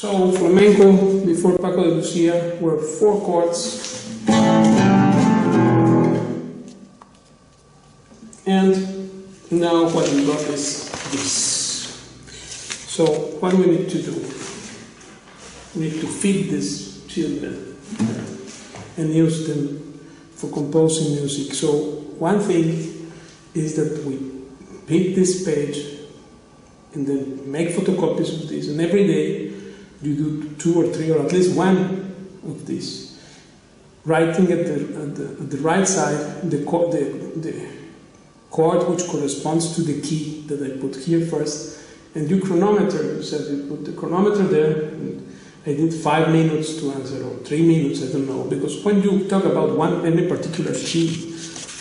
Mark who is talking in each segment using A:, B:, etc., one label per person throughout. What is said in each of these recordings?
A: So flamenco before Paco de Lucia were 4 chords, and now what we got is this. So what do we need to do? We need to feed these children and use them for composing music. So one thing is that we pick this page and then make photocopies of this, and every day you do 2 or 3 or at least 1 of these, writing at the right side the chord which corresponds to the key that I put here first, and you chronometer. So you put the chronometer there, and I did 5 minutes to answer, or 3 minutes, I don't know, because when you talk about any particular key,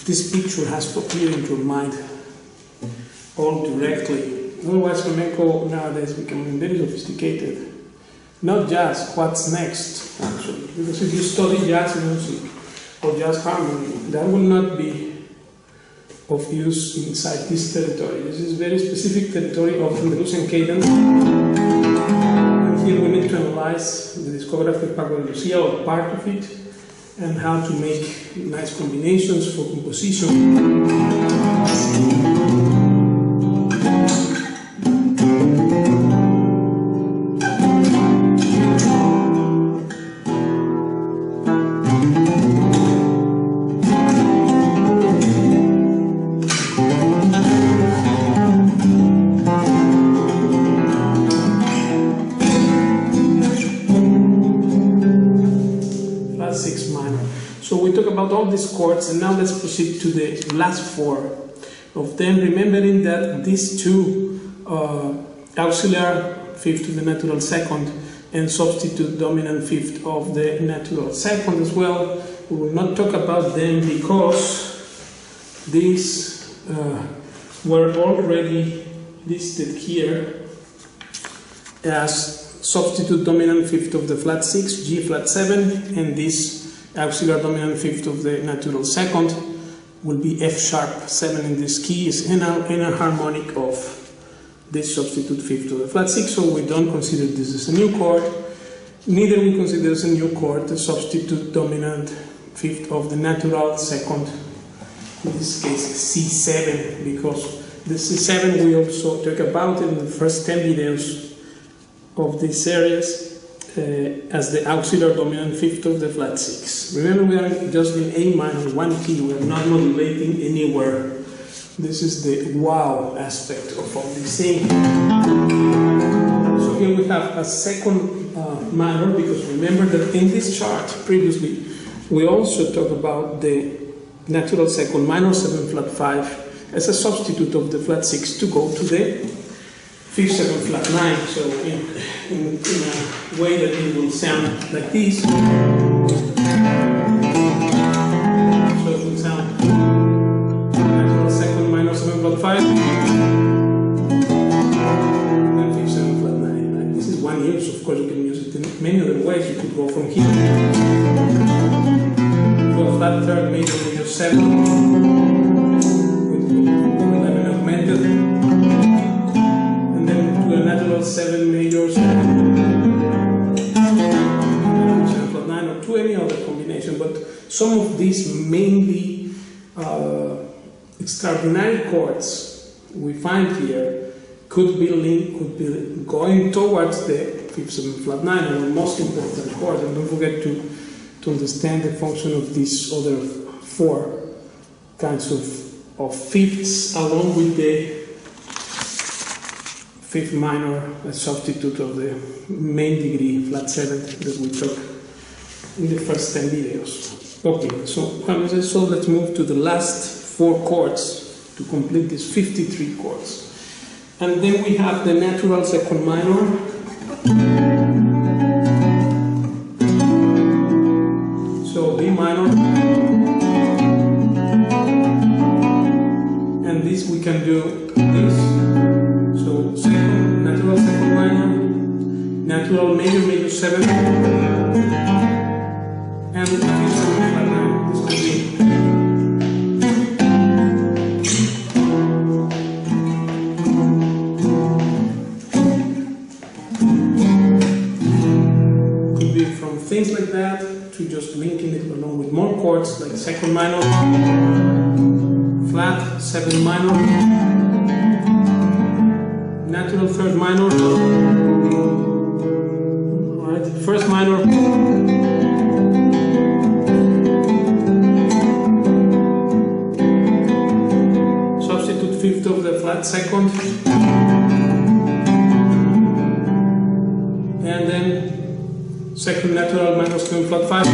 A: this picture has to appear in your mind all directly. Otherwise flamenco nowadays becoming very sophisticated. Not jazz, what's next, actually. Because if you study jazz music or jazz harmony, that will not be of use inside this territory. This is very specific territory of Andalusian cadence. And here we need to analyze the discography of Paco de Lucia, or part of it, and how to make nice combinations for composition. All these chords, and now let's proceed to the last 4 of them, remembering that these 2 auxiliar fifth to the natural second and substitute dominant fifth of the natural second as well. We will not talk about them because these were already listed here as substitute dominant fifth of the flat 6, G flat 7, and this auxiliar dominant fifth of the natural second. will be F sharp 7 in this key, is enharmonic of this substitute fifth of the flat 6, so we don't consider this as a new chord. Neither we consider as a new chord the substitute dominant fifth of the natural second, in this case C7, because the C7 we also talk about in the first 10 videos of this series as the auxiliary dominant fifth of the flat 6. Remember, we are just in A minor, one key, we are not modulating anywhere. This is the wow aspect of all these things. So here we have a second minor, because remember that in this chart previously we also talked about the natural second minor 7 flat 5 as a substitute of the flat 6 to go to the fifth 7 flat 9. So in a way that it will sound like this. So it will sound natural second minor 7 flat 5 and then fifth 7 flat 9. Right? This is one use. Of course, you can use it in many other ways. You could go from here to a flat third major 7 with 11 augmented, and then to a natural 7 major 7 flat 9, or to any other combination. But some of these mainly extraordinary chords we find here could be linked, could be going towards the fifth 7 flat 9, our most important chord. And don't forget to understand the function of these other 4 kinds of fifths, along with the fifth minor, a substitute of the main degree flat 7 that we took in the first 10 videos. Okay, so let's move to the last 4 chords to complete these 53 chords. And then we have the natural second minor. So B minor. And this we can do this. So second, natural second minor, natural major major 7, and the fifth 7 flat 9. This could be things like that, to just linking it along with more chords like second minor, flat 7 minor, natural third minor, alright, first minor, substitute fifth of the flat second, and then second natural minor 7 flat 5,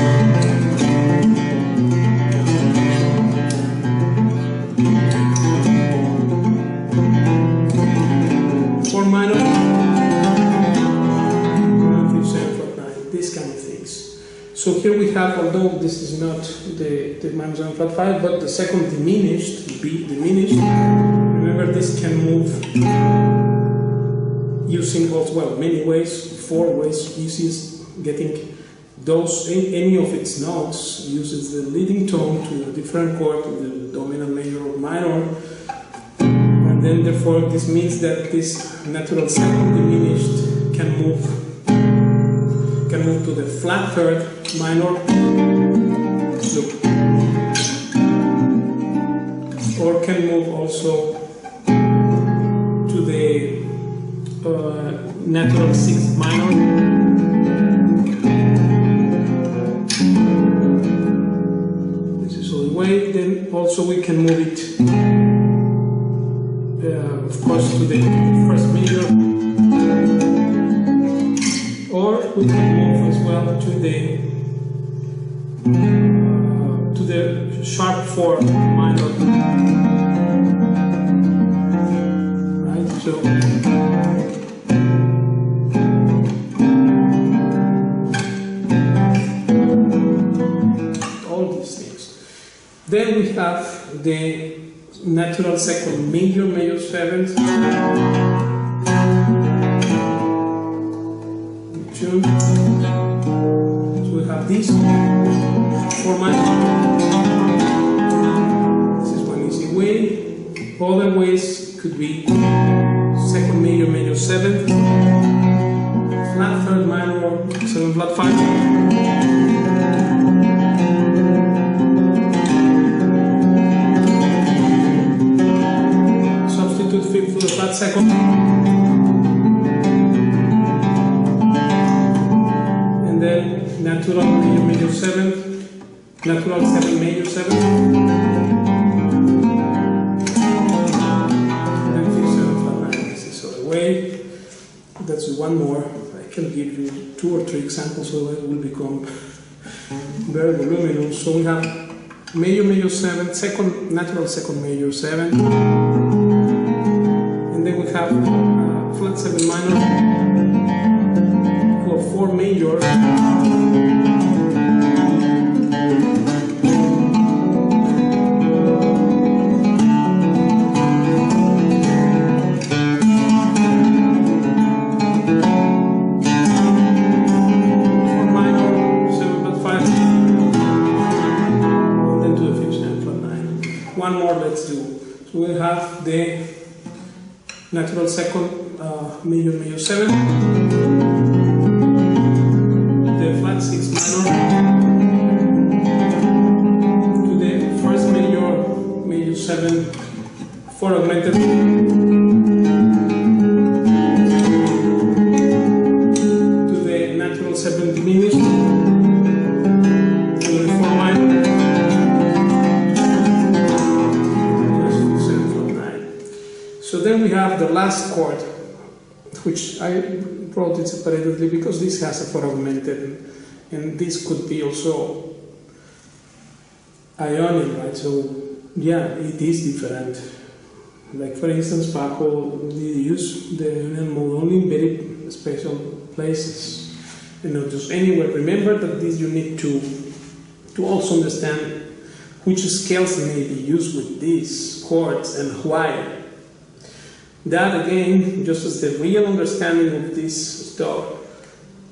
A: four minor, fifth 7 flat 9, these kind of things. So here we have, although this is not the minor 7 flat 5, but the second diminished, B diminished. Remember, this can move using also, many ways, 4 ways. Easiest getting those, any of its notes uses the leading tone to a different chord, to the dominant major or minor, and then therefore this means that this natural second diminished can move to the flat third minor, look, or can move also to the natural sixth minor. Way, then also we can move it, of course, to the first major, or we can move as well to the sharp 4 minor, right? So all these things. Then we have the natural second major major 7th, so we have this 4 minor, Other ways could be second major, major 7, flat 3rd minor, 7 flat 5. Substitute 5th for the flat 2nd. And then natural major, major 7, natural 7, major 7. That's one more. I can give you 2 or 3 examples so it will become very voluminous. So we have major, major 7, second, natural second major 7, and then we have flat 7 minor, or 4 major, one more, let's do. So we have the natural second major, major 7, the flat 6 minor, to the first major, major 7, 4 augmented, to the natural 7 diminished, and then 4 minor. So then we have the last chord, which I brought it separately because this has a 4 augmented, and this could be also ionic, right? So yeah, it is different. Like for instance, Paco use the ionic mode only in very special places, and not just anywhere. Remember that this you need to also understand which scales may be used with these chords and why. That again, just as the real understanding of this stuff,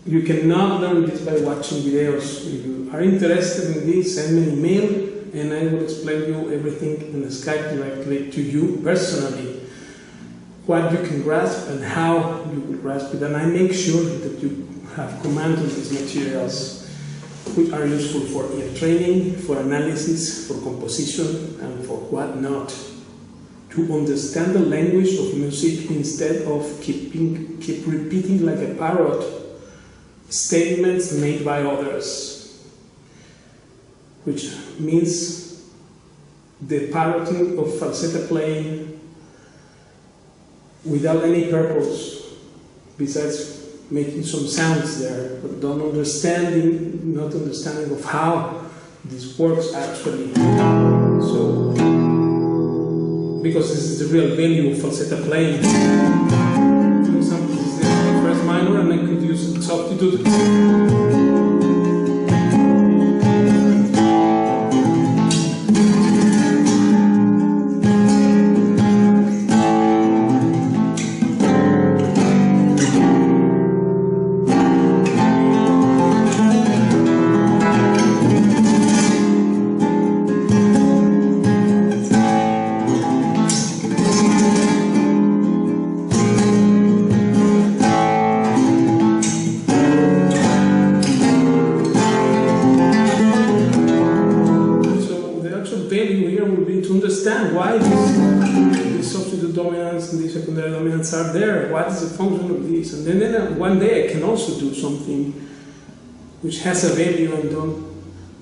A: you cannot learn this by watching videos. If you are interested in this, send me an email and I will explain you everything in Skype directly to you personally. What you can grasp and how you will grasp it, and I make sure that you have command of these materials, which are useful for ear training, for analysis, for composition, and for what not. To understand the language of music instead of keep repeating like a parrot statements made by others, which means the parroting of falsetto playing without any purpose besides making some sounds there, but not understanding of how this works actually. So, because this is the real value of falsetto playing. For example, this is the first minor, and I could use a substitute. Why these substitute dominants and these secondary dominants are there? What is the function of this? And then one day I can also do something which has a value, and don't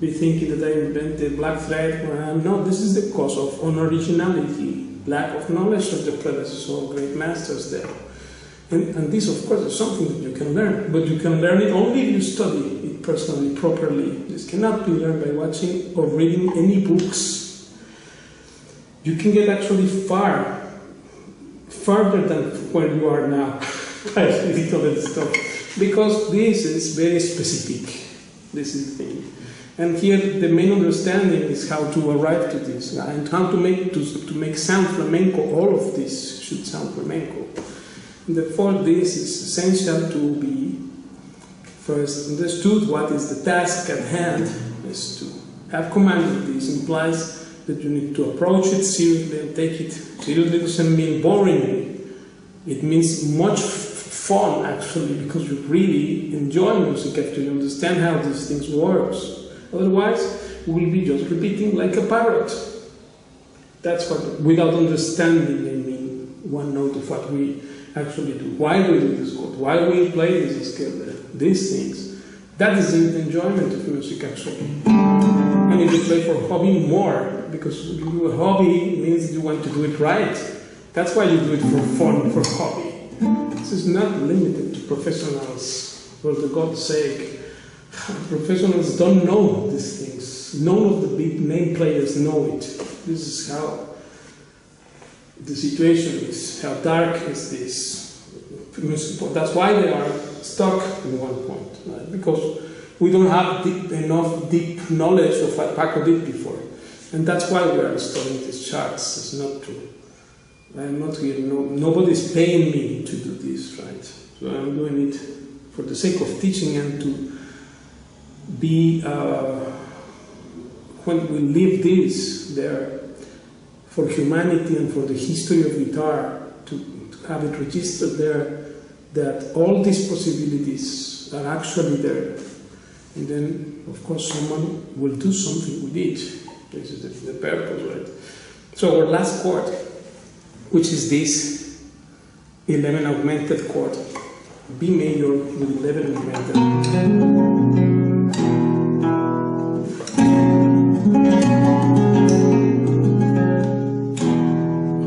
A: be thinking that I invented black thread. No, this is the cause of unoriginality, lack of knowledge of the predecessor or great masters there. And this, of course, is something that you can learn, but you can learn it only if you study it personally, properly. This cannot be learned by watching or reading any books. You can get actually farther than where you are now by reading all that stuff, because this is very specific. This is the thing, and here the main understanding is how to arrive to this and how to make sound flamenco. All of this should sound flamenco. And therefore, this is essential to be first understood. What is the task at hand? Is to have command of this implies that you need to approach it seriously and take it seriously doesn't mean boringly. It means much fun, actually, because you really enjoy music after you understand how these things work. Otherwise, we will be just repeating like a parrot. That's what, without understanding, I mean, one note of what we actually do. Why we do this chord? Why we play this scale there? These things. That is the enjoyment of music, actually. And if you play for hobby, more, because if you do a hobby, it means you want to do it right. That's why you do it for fun, for hobby. This is not limited to professionals, for the God's sake. Professionals don't know these things. None of the big name players know it. This is how the situation is, how dark is this. That's why they are stuck in one point, right? Because we don't have enough deep knowledge of what Paco did before. And that's why we are studying these charts. It's not true. I'm not here, nobody's paying me to do this, right? So I'm doing it for the sake of teaching and to be, when we leave this there, for humanity and for the history of guitar, to have it registered there, that all these possibilities are actually there. And then, of course, someone will do something with it. This is the purpose, right? So our last chord, which is this 11 augmented chord, B major with 11 augmented.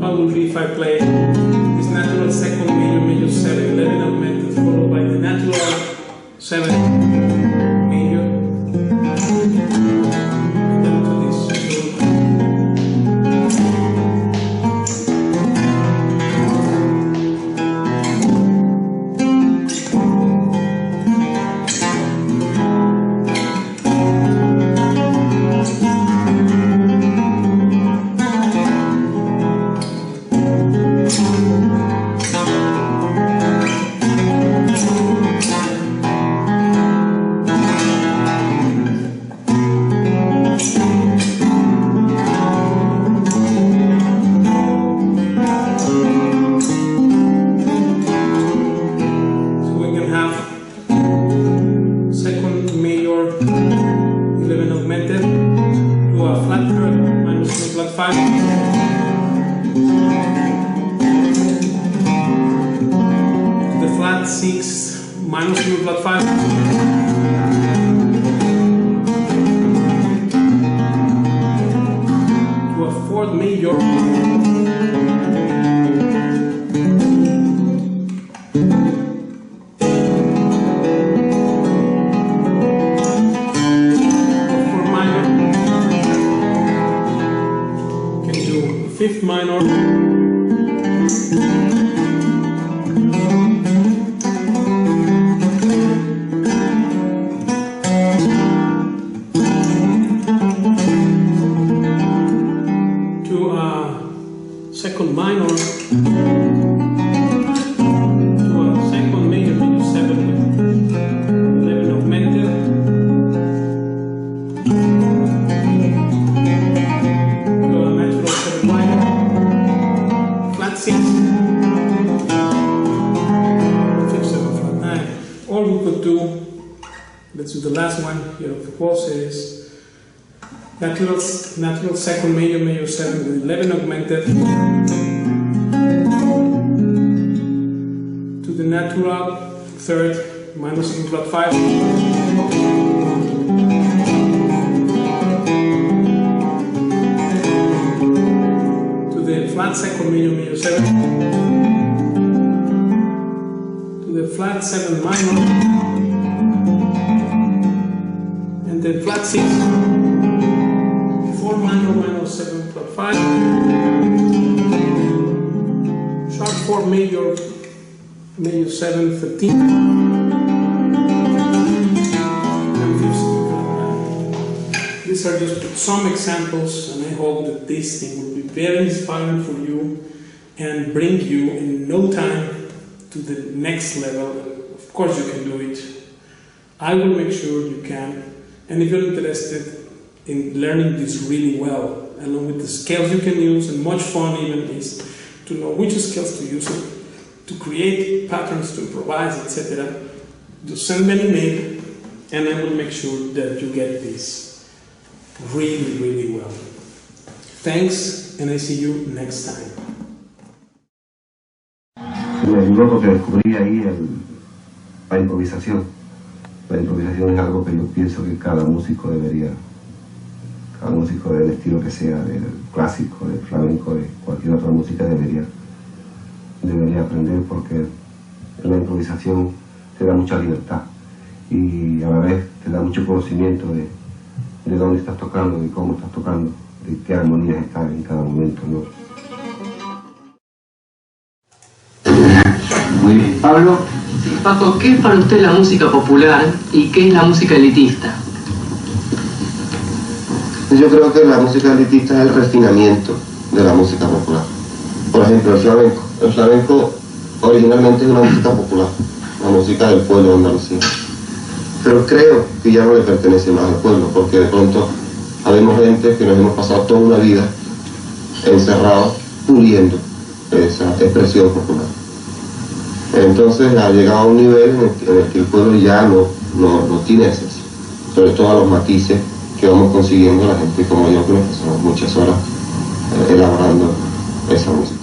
A: How would it be if I play this natural second major, major 7, 11 augmented, followed by the natural 7 major, and then to this. Fifth minor, to a second minor, to a second major, major 7 with 11 augmented. All we could do, let's do the last one here of the course, is natural second major, major 7 with 11 augmented, to the natural third minor 7 flat 5, to the flat second major, major 7, the flat 7 minor, and then flat 6, 4 minor, minor 7 flat 5, sharp 4 major, major 7 13, and 5th. These are just some examples, and I hope that this thing will be very inspiring for you and bring you in no time to the next level. Of course you can do it. I will make sure you can. And if you're interested in learning this really well, along with the scales you can use, and much fun even is to know which scales to use to create patterns, to improvise, etc. Just send me an email, and I will make sure that you get this really, really well. Thanks, and I see you next time.
B: Me ayudó porque descubrí ahí la improvisación. La improvisación es algo que yo pienso que cada músico del estilo que sea, del clásico, del flamenco, de cualquier otra música, debería aprender, porque la improvisación te da mucha libertad y a la vez te da mucho conocimiento de dónde estás tocando, de cómo estás tocando, de qué armonías están en cada momento, ¿no?
C: Muy bien. Pablo. Sí, Paco, ¿qué es para usted la música popular y qué es la música elitista?
B: Yo creo que la música elitista es el refinamiento de la música popular. Por ejemplo, el flamenco. El flamenco originalmente es una música popular, una música del pueblo de Andalucía. Pero creo que ya no le pertenece más al pueblo, porque de pronto habemos gente que nos hemos pasado toda una vida encerrados, puliendo esa expresión popular. Entonces ha llegado a un nivel en el que el pueblo ya no tiene acceso, sobre todo a los matices que vamos consiguiendo la gente como yo, que nos pasamos muchas horas elaborando esa música.